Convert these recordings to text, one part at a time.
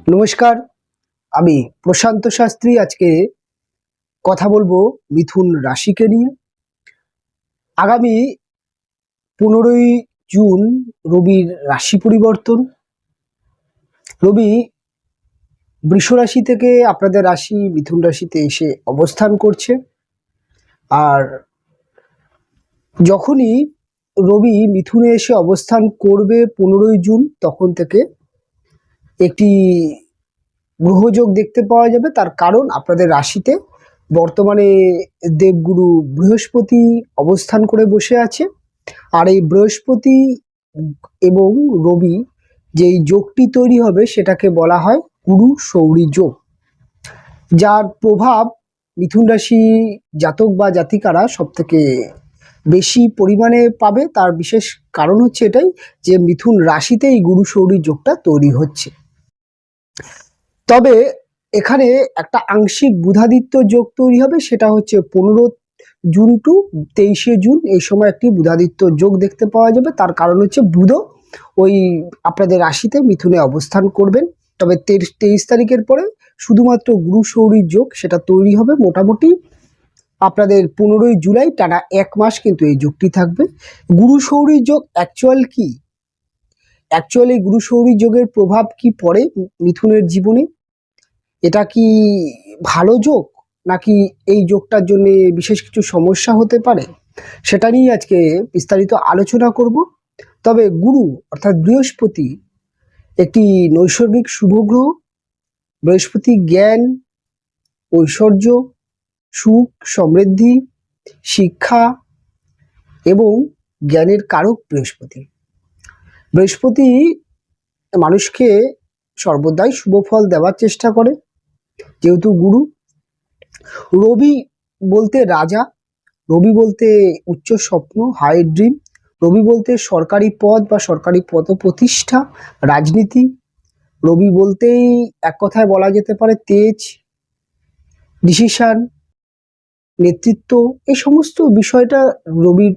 নমস্কার, আমি প্রশান্ত শাস্ত্রী। আজকে কথা বলবো মিথুন রাশিকে নিয়ে। আগামী 15ই জুন রবির রাশি পরিবর্তন। রবি বৃষ রাশি থেকে আপনাদের রাশি মিথুন রাশিতে এসে অবস্থান করছে। আর যখনই রবি মিথুনে এসে অবস্থান করবে 15ই জুন, তখন থেকে একটি গ্রহযোগ দেখতে পাওয়া যাবে। তার কারণ আপনাদের রাশিতে বর্তমানে দেবগুরু বৃহস্পতি অবস্থান করে বসে আছে। আর এই বৃহস্পতি এবং রবি যেই যোগটি তৈরি হবে সেটাকে বলা হয় গুরু সৌরী যোগ, যার প্রভাব মিথুন রাশি জাতক বা জাতিকারা সব থেকে বেশি পরিমাণে পাবে। তার বিশেষ কারণ হচ্ছে এটাই যে মিথুন রাশিতে এই গুরু সৌরী যোগটা তৈরি হচ্ছে। তবে এখানে একটা আংশিক বুধাদিত্য যোগ তৈরি হবে, সেটা হচ্ছে 15 জুন টু 23শে জুন। এই সময় একটি বুধাদিত্য যোগ দেখতে পাওয়া যাবে। তার কারণ হচ্ছে বুধ ওই আপনাদের রাশিতে মিথুনে অবস্থান করবেন। তবে 23 তারিখের পরে শুধুমাত্র গুরু সৌরী যোগ সেটা তৈরি হবে। মোটামুটি আপনাদের 15ই জুলাই টানা 1 মাস কিন্তু এই যোগটি থাকবে। গুরু সৌরী যোগ অ্যাকচুয়ালি গুরু সৌরী যোগের প্রভাব কি পড়ে মিথুনের জীবনে? এটা কি ভালো যোগ, নাকি এই যোগটার জন্য বিশেষ কিছু সমস্যা হতে পারে, সেটা নিয়ে আজকে বিস্তারিত আলোচনা করব। তবে গুরু অর্থাৎ বৃহস্পতি একটি নৈসর্গিক শুভ গ্রহ। বৃহস্পতি জ্ঞান, ঐশ্বর্য, সুখ, সমৃদ্ধি, শিক্ষা এবং জ্ঞানের কারক বৃহস্পতি মানুষকে সর্বদাই শুভ ফল দেওয়ার চেষ্টা করে। যেহেতু গুরু, রবি বলতে রাজা, রবি বলতে উচ্চ স্বপ্ন, হাই ড্রিম, রবি বলতে সরকারি পদ বা সরকারি পদ প্রতিষ্ঠা, রাজনীতি। রবি বলতেই এক কথায় বলা যেতে পারে তেজ, ডিসিশন, নেতৃত্ব, এই সমস্ত বিষয়টা রবির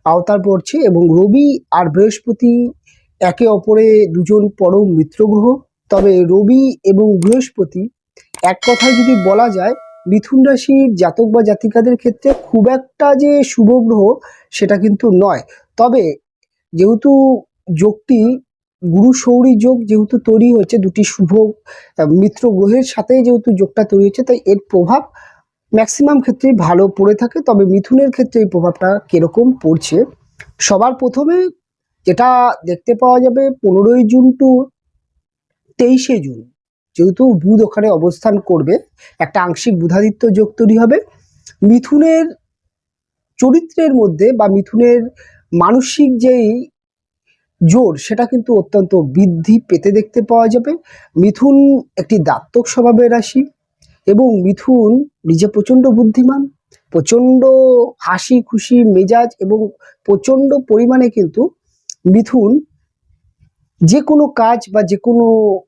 আওতার পড়ছে। এবং রবি আর বৃহস্পতি একে অপরে দুজন পরম মিত্র গ্রহ। তবে রবি এবং বৃহস্পতি এক কথায় যদি বলা যায় মিথুন রাশির জাতক বা জাতিকাদের ক্ষেত্রে খুব একটা যে শুভ গ্রহ সেটা কিন্তু নয়। তবে যেহেতু যোগটি গুরু সৌরী যোগ যেহেতু তৈরি হয়েছে, দুটি শুভ মিত্র গ্রহের সাথে যেহেতু যোগটা তৈরি হচ্ছে, তাই এর প্রভাব ম্যাক্সিমাম ক্ষেত্রে ভালো পড়ে থাকে। তবে মিথুনের ক্ষেত্রে এই প্রভাবটা কিরকম পড়ছে, সবার প্রথমে যেটা দেখতে পাওয়া যাবে 15ই জুন টু 23শে জুন, যেহেতু বুধ ওখানে অবস্থান করবে, একটা আংশিক বুধাদিত্য যোগ তৈরি হবে। মিথুনের চরিত্রের মধ্যে বা মিথুনের মানসিক যেই জোর সেটা কিন্তু অত্যন্ত বৃদ্ধি পেতে দেখতে পাওয়া যাবে। মিথুন একটি দাত্তক স্বভাবের রাশি এবং মিথুন নিজে প্রচণ্ড বুদ্ধিমান, প্রচণ্ড হাসি খুশি মেজাজ এবং প্রচণ্ড পরিমাণে কিন্তু মিথুন যে কোনো কাজ বা যে কোনো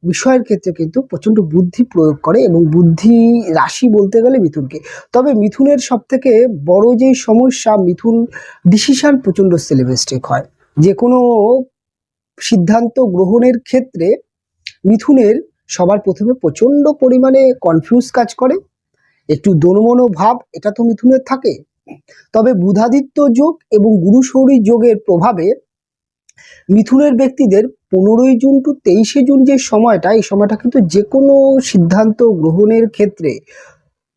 বিষয়ের ক্ষেত্রে কিন্তু প্রচণ্ড বুদ্ধি প্রয়োগ করে এবং বুদ্ধি রাশি বলতে গেলে মিথুনকে। তবে মিথুনের সব থেকে বড় যে সমস্যা, মিথুন ডিসিশন প্রচণ্ড সিলেবাস্টিক হয়। যে কোনো সিদ্ধান্ত গ্রহণের ক্ষেত্রে মিথুনের সবার প্রথমে প্রচণ্ড পরিমাণে কনফিউজ কাজ করে, একটু দোনমনো ভাব এটা তো মিথুনের থাকে। তবে বুধাদিত্য যোগ এবং গুরু সৌরী যোগের প্রভাবে মিথুনের ব্যক্তিদের 15ই জুন টু 23শে জুন যে সময়টা, এই সময়টা কিন্তু যে কোনো সিদ্ধান্ত গ্রহণের ক্ষেত্রে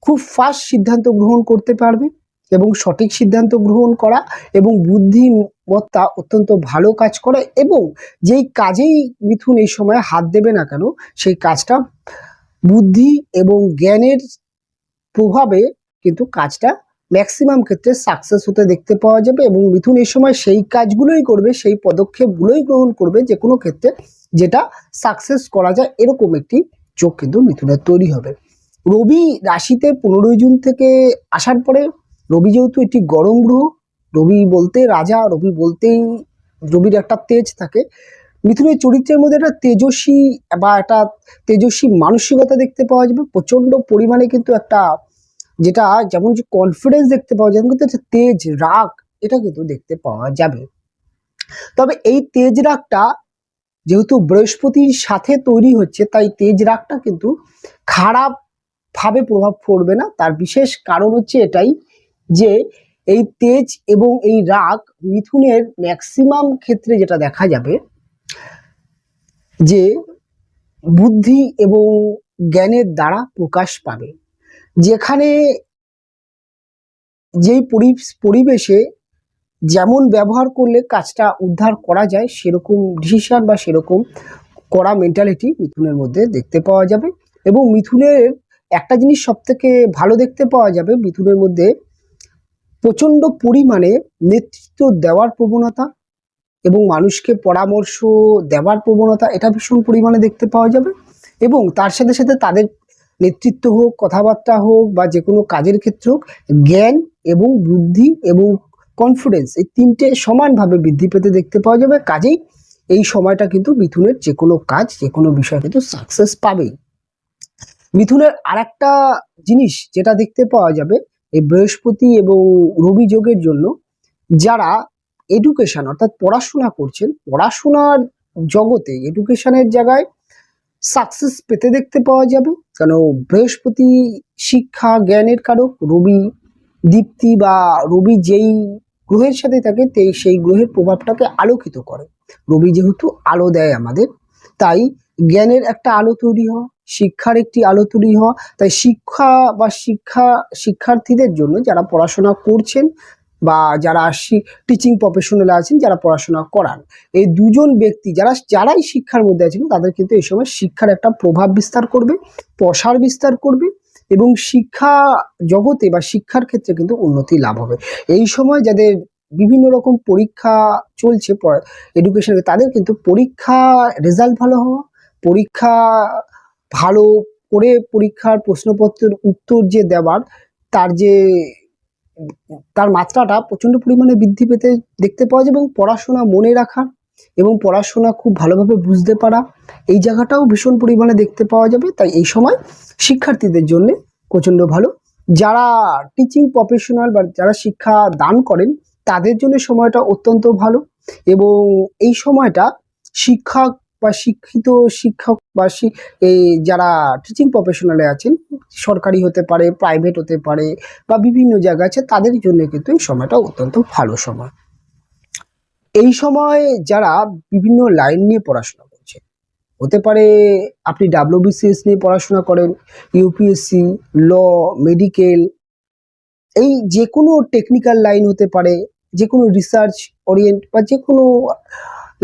খুব ফাস্ট সিদ্ধান্ত গ্রহণ করতে পারবে এবং সঠিক সিদ্ধান্ত গ্রহণ করা এবং বুদ্ধিমত্তা অত্যন্ত ভালো কাজ করে। এবং যেই কাজেই মিথুন এই সময় হাত দেবে না কেন, সেই কাজটা বুদ্ধি এবং জ্ঞানের প্রভাবে কিন্তু কাজটা ম্যাক্সিমাম ক্ষেত্রে সাকসেস হতে দেখতে পাওয়া যাবে। এবং মিথুন এই সময় সেই কাজগুলোই করবে, সেই পদক্ষেপগুলোই গ্রহণ করবে যে কোনো ক্ষেত্রে যেটা সাকসেস করা যায়, এরকম একটি যোগ কিন্তু মিথুনের তৈরি হবে। রবি রাশিতে 15ই জুন থেকে আসার পরে, রবি যেহেতু একটি গরম গ্রহ, রবি বলতে রাজা, রবি বলতেই রবির একটা তেজ থাকে। মিথুনের চরিত্রের মধ্যে একটা তেজস্বী বা একটা তেজস্বী মানসিকতা দেখতে পাওয়া যাবে। প্রচণ্ড পরিমাণে কিন্তু একটা যেটা যেমন যে কনফিডেন্স দেখতে পাওয়া যাবে, কিন্তু একটা তেজ রাগ এটা কিন্তু দেখতে পাওয়া যাবে। তবে এই তেজ রাগটা যেহেতু বৃহস্পতির সাথে তৈরি হচ্ছে, তাই তেজ রাগটা কিন্তু খারাপ ভাবে প্রভাব পড়বে না। তার বিশেষ কারণ হচ্ছে এটাই যে এই তেজ এবং এই রাগ মিথুনের ম্যাক্সিমাম ক্ষেত্রে যেটা দেখা যাবে যে বুদ্ধি এবং জ্ঞানের দ্বারা প্রকাশ পাবে। যেখানে যেই পরিবেশে যেমন ব্যবহার করলে কাজটা উদ্ধার করা যায় সেরকম ডিসিশন বা সেরকম করা মেন্টালিটি মিথুনের মধ্যে দেখতে পাওয়া যাবে। এবং মিথুনের একটা জিনিস সব থেকে ভালো দেখতে পাওয়া যাবে, মিথুনের মধ্যে প্রচণ্ড পরিমাণে নেতৃত্ব দেওয়ার প্রবণতা এবং মানুষকে পরামর্শ দেওয়ার প্রবণতা, এটা ভীষণ পরিমাণে দেখতে পাওয়া যাবে। এবং তার সাথে সাথে তাদের নেতৃত্ব হোক, কথাবার্তা হোক বা যে কোনো কাজের ক্ষেত্রে হোক, জ্ঞান এবং বুদ্ধি এবং কনফিডেন্স, এই তিনটে সমানভাবে বৃদ্ধি পেতে দেখতে পাওয়া যাবে। কাজেই এই সময়টা কিন্তু মিথুনের যে কোনো কাজ, যে কোনো বিষয় কিন্তু সাকসেস পাবেই। মিথুনের আরেকটা জিনিস যেটা দেখতে পাওয়া যাবে, এই বৃহস্পতি এবং রবি যোগের জন্য যারা এডুকেশন অর্থাৎ পড়াশোনা করছেন, পড়াশোনার জগতে এডুকেশনের জায়গায় সাকসেস পেতে দেখতে পাওয়া যাবে। কারণ বৃহস্পতি শিক্ষা জ্ঞানের কারক, রবি দীপ্তি বা রবি যেই গ্রহের সাথে থাকে সেই গ্রহের প্রভাবটাকে আলোকিত করে। রবি যেহেতু আলো দেয় আমাদের, তাই জ্ঞানের একটা আলো তৈরি হওয়া, শিক্ষার একটি আলো তৈরি হওয়া। তাই শিক্ষা বা শিক্ষার্থীদের জন্য যারা পড়াশোনা করছেন বা যারা টিচিং প্রফেশনাল আছেন, যারা পড়াশোনা করান, এই দুজন ব্যক্তি যারাই শিক্ষার মধ্যে আছেন তাদের কিন্তু এই সময় শিক্ষার একটা প্রভাব বিস্তার করবে, প্রসার বিস্তার করবে এবং শিক্ষা জগতে বা শিক্ষার ক্ষেত্রে কিন্তু উন্নতি লাভ হবে। এই সময় যাদের বিভিন্ন রকম পরীক্ষা চলছে এডুকেশনে, তাদের কিন্তু পরীক্ষা রেজাল্ট ভালো হওয়া, পরীক্ষা ভালো করে পরীক্ষার প্রশ্নপত্রের উত্তর যে দেওয়ার তার মাত্রাটা প্রচণ্ড পরিমাণে বৃদ্ধি পেতে দেখতে পাওয়া যাবে। এবং পড়াশোনা মনে রাখা এবং পড়াশোনা খুব ভালোভাবে বুঝতে পারা, এই জায়গাটাও ভীষণ পরিমাণে দেখতে পাওয়া যাবে। তাই এই সময় শিক্ষার্থীদের জন্য প্রচণ্ড ভালো। যারা টিচিং প্রফেশনাল বা যারা শিক্ষা দান করেন তাদের জন্য সময়টা অত্যন্ত ভালো। এবং এই সময়টা শিক্ষক বা শিক্ষক বা এই যারা টিচিং প্রফেশনালে আছেন, সরকারি হতে পারে, প্রাইভেট হতে পারে বা বিভিন্ন জায়গা আছে, তাদের জন্য কিন্তু এই সময়টা অত্যন্ত ভালো সময়। এই সময় যারা বিভিন্ন লাইন নিয়ে পড়াশোনা করছে, হতে পারে আপনি WBCS নিয়ে পড়াশোনা করেন, ইউপিএসসি, ল, মেডিকেল, এই যে কোনো টেকনিক্যাল লাইন হতে পারে, যে কোনো রিসার্চ ওরিয়েন্ট বা যে কোনো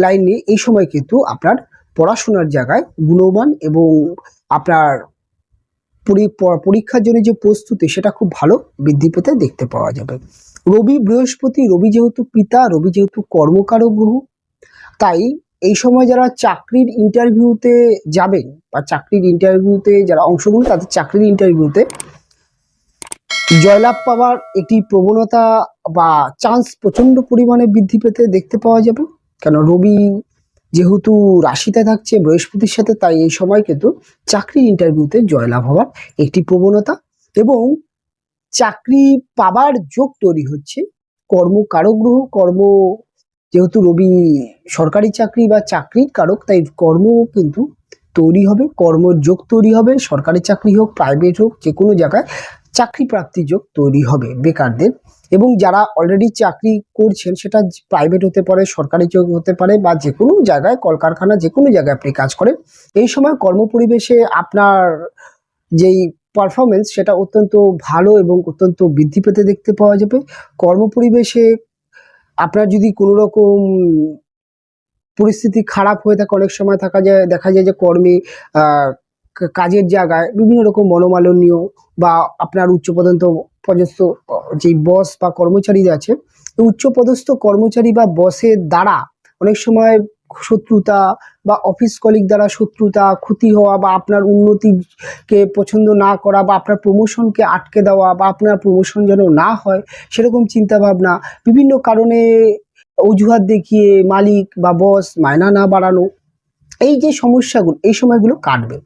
লাইন নিয়ে এই সময় কিন্তু আপনার পড়াশোনার জায়গায় গুণমান এবং আপনার পরীক্ষার জন্য যে প্রস্তুতি সেটা খুব ভালো বৃদ্ধি পেতে দেখতে পাওয়া যাবে। রবি যেহেতু পিতা, রবি যেহেতু কর্মকারক গ্রহ, তাই এই সময় যারা চাকরির ইন্টারভিউতে যাবেন বা চাকরির ইন্টারভিউতে যারা অংশগ্রহণ, তাদের চাকরির ইন্টারভিউতে জয়লাভ পাওয়ার একটি প্রবণতা বা চান্স প্রচণ্ড পরিমাণে বৃদ্ধি পেতে দেখতে পাওয়া যাবে। কেন রবি যেহেতু রাশিতে থাকছে বৃহস্পতির সাথে, তাই এই সময় কিন্তু চাকরি ইন্টারভিউতে জয়লাভ হওয়ার একটি প্রবণতা এবং চাকরি পাবার যোগ তৈরি হচ্ছে। কর্মকারক গ্রহ, যেহেতু রবি সরকারি চাকরি বা চাকরির কারক, তাই কর্ম কিন্তু তৈরি হবে, কর্মযোগ তৈরি হবে। সরকারি চাকরি হোক, প্রাইভেট হোক, যে কোনো জায়গায় চাকরি প্রাপ্তি যোগ তৈরি হবে বেকারদের। এবং যারা অলরেডি চাকরি করছেন, সেটা প্রাইভেট হতে পারে, সরকারি যোগ হতে পারে বা যে কোনো জায়গায় কলকারখানা, যে কোনো জায়গায় আপনি কাজ করেন, এই সময় কর্মপরিবেশে আপনার যেই পারফরমেন্স সেটা অত্যন্ত ভালো এবং অত্যন্ত বৃদ্ধি পেতে দেখতে পাওয়া যাবে। কর্মপরিবেশে আপনার যদি কোনো রকম পরিস্থিতি খারাপ হয়ে থাকে, অনেক সময় দেখা যায় যে কর্মে কাজের জায়গায় বিভিন্ন রকম মনোমালিন্য বা আপনার পদস্থ যে বস বা কর্মচারী আছে, উচ্চপদস্থ কর্মচারী বা বসের দ্বারা অনেক সময় শত্রুতা বা অফিস কলিগ দ্বারা শত্রুতা, ক্ষতি হওয়া বা আপনার উন্নতিকে পছন্দ না করা বা আপনার প্রমোশনকে আটকে দেওয়া বা আপনার প্রমোশন যেন না হয় সেরকম চিন্তাভাবনা, বিভিন্ন কারণে অজুহাত দেখিয়ে মালিক বা বস মায়না না বাড়ানো, এই যে সমস্যাগুলো, এই সময়গুলো কাটবে।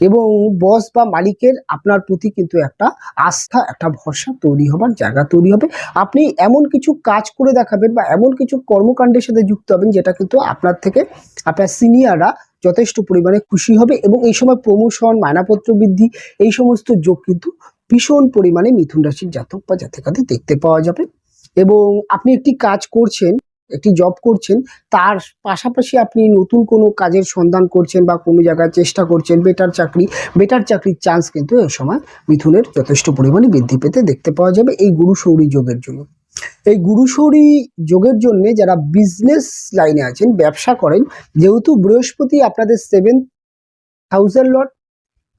এবং বস বা মালিকের আপনার প্রতি কিন্তু একটা আস্থা, একটা ভরসা তৈরি হবার জায়গা তৈরি হবে। আপনি এমন কিছু কাজ করে দেখাবেন বা এমন কিছু কর্মকাণ্ডের সাথে যুক্ত হবেন যেটা কিন্তু আপনার থেকে আপনার সিনিয়ররা যথেষ্ট পরিমাণে খুশি হবে, এবং এই সময় প্রমোশন, মায়নাপত্র বৃদ্ধি, এই সমস্ত যোগ কিন্তু ভীষণ পরিমাণে মিথুন রাশির জাতক বা জাতিকাদের দেখতে পাওয়া যাবে। এবং আপনি একটি কাজ করছেন, একটি জব করছেন, তার পাশাপাশি আপনি নতুন কোনো কাজের সন্ধান করছেন বা কোনো জায়গায় চেষ্টা করছেন বেটার চাকরির চান্স কিন্তু এই সময় মিথুনের যথেষ্ট পরিমাণে বৃদ্ধি পেতে দেখতে পাওয়া যাবে এই গুরু শৌরী যোগের জন্য। এই গুরু শৌরী যোগের জন্য যারা বিজনেস লাইনে আছেন, ব্যবসা করেন, যেহেতু বৃহস্পতি আপনাদের 7th হাউসের লর্ড,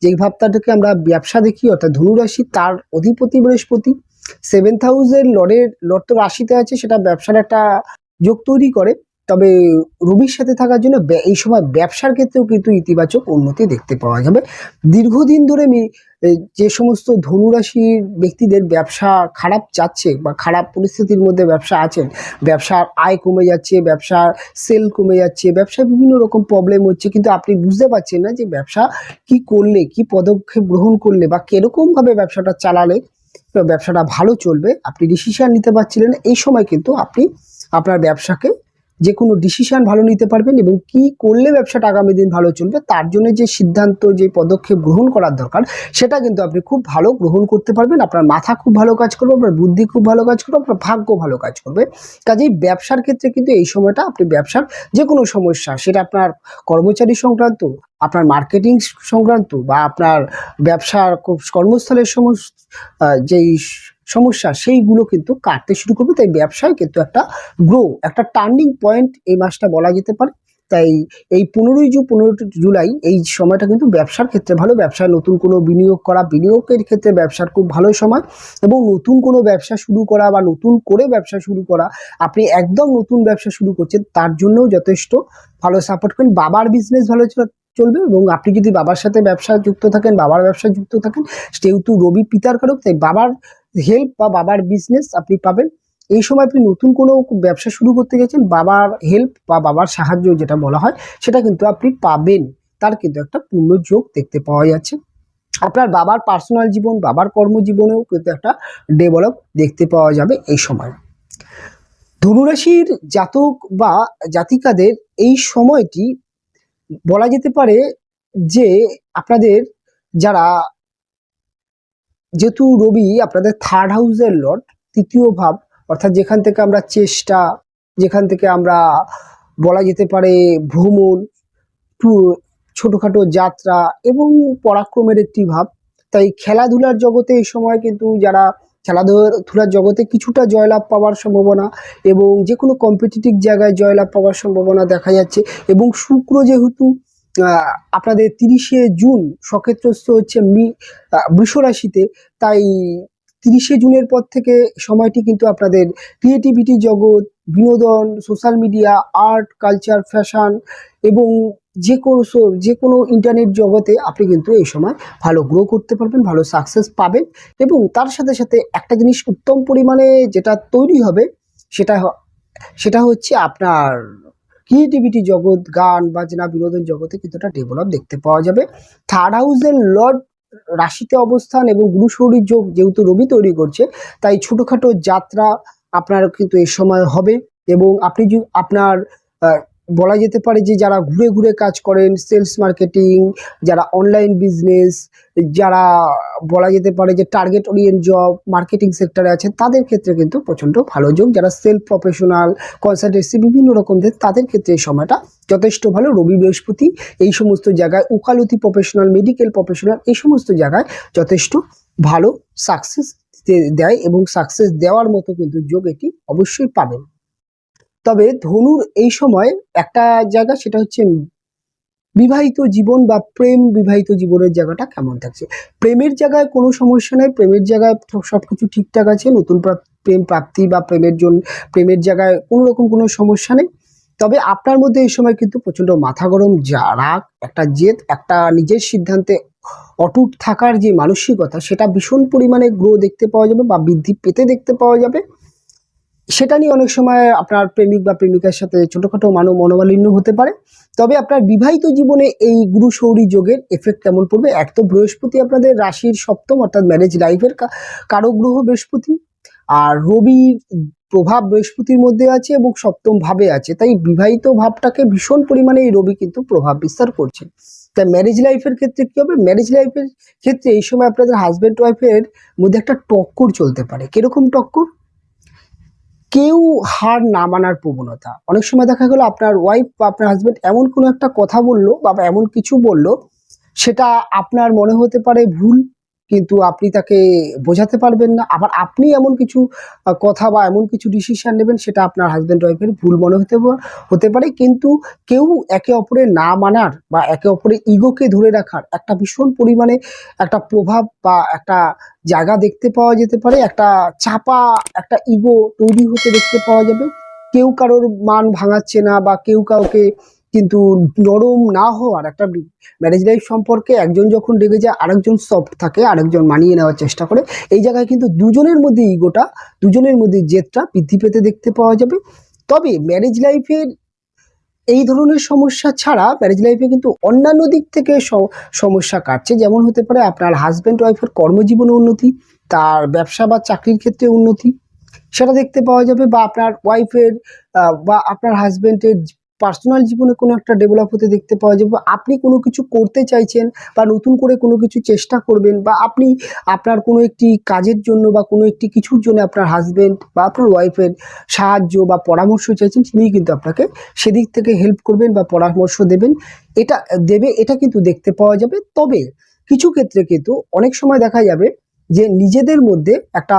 যেই ভাবটাকে আমরা ব্যবসা দেখি অর্থাৎ ধনুরাশি, তার অধিপতি বৃহস্পতি 7th হাউসের লর্ড তো রাশিতে আছে, সেটা ব্যবসার একটা যোগ তৈরি করে। তবে রবির সাথে থাকার জন্য এই সময় ব্যবসার ক্ষেত্রেও কিন্তু ইতিবাচক উন্নতি দেখতে পাওয়া যাবে। দীর্ঘদিন ধরে যে সমস্ত ধনুরাশির ব্যক্তিদের ব্যবসা খারাপ যাচ্ছে বা খারাপ পরিস্থিতির মধ্যে ব্যবসা আছেন, ব্যবসার আয় কমে যাচ্ছে, ব্যবসার সেল কমে যাচ্ছে, ব্যবসায় বিভিন্ন রকম প্রবলেম হচ্ছে, কিন্তু আপনি বুঝতে পারছেন না যে ব্যবসা কি করলে, কি পদক্ষেপ গ্রহণ করলে বা কিরকমভাবে ব্যবসাটা চালালে ব্যবসাটা ভালো চলবে, আপনি ডিসিশন নিতে পারছিলেন। এই সময় কিন্তু আপনি আপনার ব্যবসাকে যে কোনো ডিসিশন ভালো নিতে পারবেন, এবং কি করলে ব্যবসাটা আগামী দিন ভালো চলবে তার জন্য যে সিদ্ধান্ত, যে পদক্ষেপ গ্রহণ করার দরকার, সেটা কিন্তু আপনি খুব ভালো গ্রহণ করতে পারবেন। আপনার মাথা খুব ভালো কাজ করবে, আপনার বুদ্ধি খুব ভালো কাজ করবে, আপনার ভাগ্য ভালো কাজ করবে। কাজেই ব্যবসার ক্ষেত্রে কিন্তু এই সময়টা আপনি ব্যবসার যে কোনো সমস্যা, সেটা আপনার কর্মচারী সংক্রান্ত, আপনার মার্কেটিং সংক্রান্ত বা আপনার ব্যবসার কর্মস্থলের যেই সমস্যা, সেইগুলো কিন্তু কাটতে শুরু করবে। তাই ব্যবসায় কিন্তু একটা টার্নিং পয়েন্ট এই মাসটা বলা যেতে পারে। তাই এই 15 জুলাই এই সময়টা কিন্তু ব্যবসার ক্ষেত্রে ভালো। ব্যবসায় নতুন কোনো বিনিয়োগের ক্ষেত্রে ব্যবসার খুব ভালো সময়, এবং নতুন কোনো ব্যবসা শুরু করা বা নতুন করে ব্যবসা শুরু করা, আপনি একদম নতুন ব্যবসা শুরু করছেন, তার জন্যও যথেষ্ট ভালো সাপোর্ট করেন। বাবার বিজনেস ভালো চলবে, এবং আপনি যদি বাবার সাথে ব্যবসা যুক্ত থাকেন, বাবার ব্যবসায় যুক্ত থাকেন, যেহেতু রবি পিতার কারক, তাই বাবার হেল্প বা বাবার বিজনেস আপনি পাবেন। এই সময় আপনি নতুন কোনো ব্যবসা শুরু করতে গেছেন, বাবার হেল্প বা বাবার সাহায্য যেটা বলা হয়, সেটা কিন্তু আপনি পাবেন। তার কিন্তু একটা পূর্ণ যোগ দেখতে পাওয়া যাচ্ছে। আপনার বাবার পার্সোনাল জীবন, বাবার কর্মজীবনেও কিন্তু একটা ডেভেলপ দেখতে পাওয়া যাবে এই সময়। ধনুরাশির জাতক বা জাতিকাদের এই সময়টি বলা যেতে পারে যে আপনাদের যারা, যেহেতু রবি আপনাদের 3rd হাউসের লর্ড, তৃতীয় ভাব, অর্থাৎ যেখান থেকে আমরা চেষ্টা, যেখান থেকে আমরা বলা যেতে পারে ভ্রমণ, ছোটখাটো যাত্রা এবং পরাক্রমের একটি ভাব। তাই খেলাধুলার জগতে এই সময় কিন্তু যারা খেলাধুলার জগতে কিছুটা জয়লাভ পাওয়ার সম্ভাবনা, এবং যে কোনো কম্পিটিটিভ জায়গায় জয়লাভ পাওয়ার সম্ভাবনা দেখা যাচ্ছে। এবং শুক্র যেহেতু আপনাদের 30শে জুন সক্ষেত্রস্থ হচ্ছে বৃষ রাশিতে, তাই 30শে জুনের পর থেকে সময়টি কিন্তু আপনাদের ক্রিয়েটিভিটি জগৎ, বিনোদন, social media, art, culture, fashion এবং যে কোনো ইন্টারনেট জগতে আপনি কিন্তু এই সময় ভালো গ্রো করতে পারবেন, ভালো সাকসেস পাবেন। এবং তার সাথে সাথে একটা জিনিস উত্তম পরিমাণে যেটা তৈরি হবে, সেটা হচ্ছে আপনার ক্রিয়েটিভিটি জগৎ, গান বাজনা, বিনোদন জগতে কিন্তু একটা ডেভেলপ দেখতে পাওয়া যাবে। 3rd হাউসের লর্ড রাশিতে অবস্থান এবং গুরু শৌরী যোগ যেহেতু রবি তৈরি করছে, তাই ছোটখাটো যাত্রা আপনার কিন্তু এই সময় হবে। এবং আপনি আপনার বলা যেতে পারে যে যারা ঘুরে ঘুরে কাজ করেন, সেলস মার্কেটিং, যারা অনলাইন বিজনেস, যারা বলা যেতে পারে যে টার্গেট ওরিয়েন্ট জব, মার্কেটিং সেক্টরে আছে, তাদের ক্ষেত্রে কিন্তু প্রচণ্ড ভালো যোগ। যারা সেলফ প্রফেশনাল, কনসালটেন্সি বিভিন্ন রকমদের, তাদের ক্ষেত্রে এই সময়টা যথেষ্ট ভালো। রবি বৃহস্পতি এই সমস্ত জায়গায়, উকালতি প্রফেশনাল, মেডিকেল প্রফেশনাল, এই সমস্ত জায়গায় যথেষ্ট ভালো সাকসেস দেয়, এবং সাকসেস দেওয়ার মতো কিন্তু যোগ এটি অবশ্যই পাবেন। তবে ধনুর এই সময় একটা জায়গা, সেটা হচ্ছে বিবাহিত জীবন বা বিবাহিত জীবনের জায়গাটা কেমন থাকছে। প্রেমের জায়গায় কোনো সমস্যা নেই, প্রেমের জায়গায় সবকিছু ঠিকঠাক আছে, নতুন প্রেম প্রাপ্তি বা প্রেমের জায়গায় কোনো রকম কোনো সমস্যা নেই। তবে আপনার মধ্যে এই সময় কিন্তু প্রচন্ড মাথা গরম, রাগ, একটা জেদ, একটা নিজের সিদ্ধান্তে অটুট থাকার যে মানসিকতা, সেটা ভীষণ পরিমাণে গ্রো দেখতে পাওয়া যাবে বা বৃদ্ধি পেতে দেখতে পাওয়া যাবে। সেটা নিয়ে অনেক সময় আপনার প্রেমিক বা প্রেমিকার সাথে ছোটখাটো মনোমালিন্য হতে পারে। তবে আপনার বিবাহিত জীবনে এই গুরু সৌরী যোগের এফেক্ট কেমন পড়বে? এক তো বৃহস্পতি আপনাদের রাশির সপ্তম অর্থাৎ ম্যারেজ লাইফের কারক গ্রহ বৃহস্পতি, আর রবির প্রভাব বৃহস্পতির মধ্যে আছে এবং সপ্তম ভাবে আছে, তাই বিবাহিত ভাবটাকে ভীষণ পরিমাণে এই রবি কিন্তু প্রভাব বিস্তার করছে। তাই ম্যারেজ লাইফের ক্ষেত্রে কি হবে? ম্যারেজ লাইফের ক্ষেত্রে এই সময় আপনাদের হাজব্যান্ড ওয়াইফের মধ্যে একটা টক্কর চলতে পারে। কিরকম টক্কর? কেউ হার না মানার প্রবণতা। অনেক সময় দেখা গেল আপনার ওয়াইফ বা আপনার হাজবেন্ড এমন কোনো একটা কথা বললো বা এমন কিছু বললো, সেটা আপনার মনে হতে পারে ভুল, কিন্তু আপনি তাকে বোঝাতে পারবেন না। আবার আপনি এমন কিছু কথা বা এমন কিছু ডিসিশন নেবেন, সেটা আপনার হাজব্যান্ড ওয়াইফের ভুল মনে হতে পারে। কিন্তু কেউ একে অপরের না মানার বা একে অপরের ইগোকে ধরে রাখার একটা ভীষণ পরিমাণে একটা প্রভাব বা একটা জায়গা দেখতে পাওয়া যেতে পারে। একটা চাপা একটা ইগো তৈরি হতে দেখতে পাওয়া যাবে। কেউ কারোর মান ভাঙাচ্ছে না বা কেউ কাউকে কিন্তু নরম না হওয়ার একটা ম্যারেজ লাইফ সম্পর্কে একজন যখন রেগে যায় আরেকজন সফট থাকে, আরেকজন মানিয়ে নেওয়ার চেষ্টা করে। এই জায়গায় কিন্তু দুজনের মধ্যে ইগোটা, দুজনের মধ্যে জেদটা বৃদ্ধি পেতে দেখতে পাওয়া যাবে। তবে ম্যারেজ লাইফের এই ধরনের সমস্যা ছাড়া ম্যারেজ লাইফে কিন্তু অন্যান্য দিক থেকে সমস্যা কাটছে। যেমন হতে পারে আপনার হাজব্যান্ড ওয়াইফের কর্মজীবনে উন্নতি, তার ব্যবসা বা চাকরির ক্ষেত্রে উন্নতি, সেটা দেখতে পাওয়া যাবে। বা আপনার ওয়াইফের বা আপনার হাজব্যান্ডের পার্সোনাল জীবনে কোনো একটা ডেভেলপ হতে দেখতে পাওয়া যাবে। আপনি কোনো কিছু করতে চাইছেন বা নতুন করে কোনো কিছু চেষ্টা করবেন, বা আপনি আপনার কোনো একটি কাজের জন্য বা কোনো একটি কিছুর জন্য আপনার হাজব্যান্ড বা আপনার ওয়াইফের সাহায্য বা পরামর্শ চাইছেন, তিনি কিন্তু আপনাকে সেদিক থেকে হেল্প করবেন বা পরামর্শ দেবেন। এটা কিন্তু দেখতে পাওয়া যাবে। তবে কিছু ক্ষেত্রে কিন্তু অনেক সময় দেখা যাবে যে নিজেদের মধ্যে একটা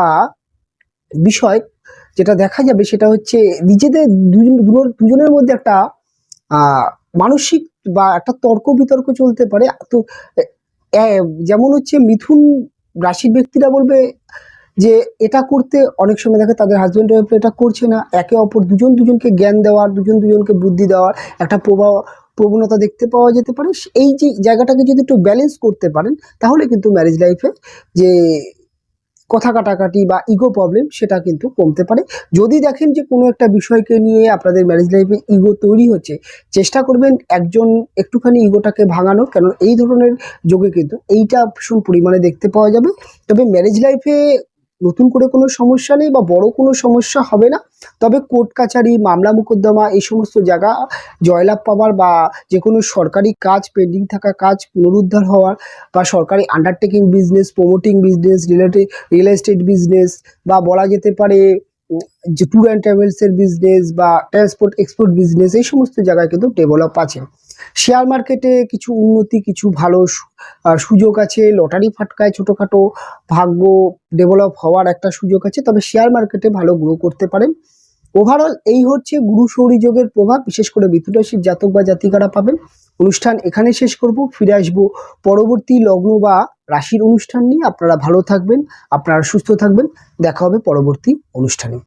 বিষয় যেটা দেখা যাবে, সেটা হচ্ছে নিজেদের দুজনের মধ্যে একটা মানসিক বা একটা তর্ক বিতর্ক চলতে পারে। তো যেমন হচ্ছে মিথুন রাশির ব্যক্তিরা বলবে যে এটা করতে, অনেক সময় দেখে তাদের হাজব্যান্ড ওয়াইফ এটা করছে না, একে অপর দুজনকে জ্ঞান দেওয়ার, দুজনকে বুদ্ধি দেওয়ার একটা প্রবণতা দেখতে পাওয়া যেতে পারে। এই যে জায়গাটাকে যদি একটু ব্যালেন্স করতে পারেন, তাহলে কিন্তু ম্যারেজ লাইফে যে কথা কাটাকাটি বা ইগো প্রবলেম সেটা কিন্তু কমতে পারে। যদি দেখেন যে কোনো একটা বিষয়কে নিয়ে আপনাদের ম্যারেজ লাইফে ইগো তৈরি হচ্ছে, চেষ্টা করবেন একজন একটুখানি ইগোটাকে ভাঙানোর, কারণ এই ধরনের যোগে কিন্তু এইটা ভীষণ পরিমাণে দেখতে পাওয়া যাবে। তবে ম্যারেজ লাইফে নতুন করে কোনো সমস্যা নেই বা বড় কোনো সমস্যা হবে না। তবে কোর্ট কাছারি, মামলা মোকদ্দমা এই সমস্ত জায়গা জয়লাভ পাওয়ার বা যে কোনো সরকারি কাজ, পেন্ডিং থাকা কাজ পুনরুদ্ধার হওয়ার, বা সরকারি undertaking business, promoting business, real estate business, বা বলা যেতে পারে যে ট্যুর অ্যান্ড ট্রাভেলসের বিজনেস বা ট্রান্সপোর্ট এক্সপোর্ট বিজনেস, এই সমস্ত জায়গায় কিন্তু ডেভেলপ আছে। শেয়ার মার্কেটে কিছু উন্নতি, কিছু ভালো সুযোগ আছে। লটারি ফাটকায় ছোটোখাটো ভাগ্য ডেভেলপ হওয়ার একটা সুযোগ আছে। তবে শেয়ার মার্কেটে ভালো গ্রো করতে পারেন। ওভারঅল এই হচ্ছে গুরু সৌরী যোগের প্রভাব, বিশেষ করে মৃত্যু রাশির জাতক বা জাতিকারা পাবেন। অনুষ্ঠান এখানে শেষ করব, ফিরে আসবো পরবর্তী লগ্ন বা রাশির অনুষ্ঠান নিয়ে। আপনারা ভালো থাকবেন, আপনারা সুস্থ থাকবেন। দেখা হবে পরবর্তী অনুষ্ঠানে।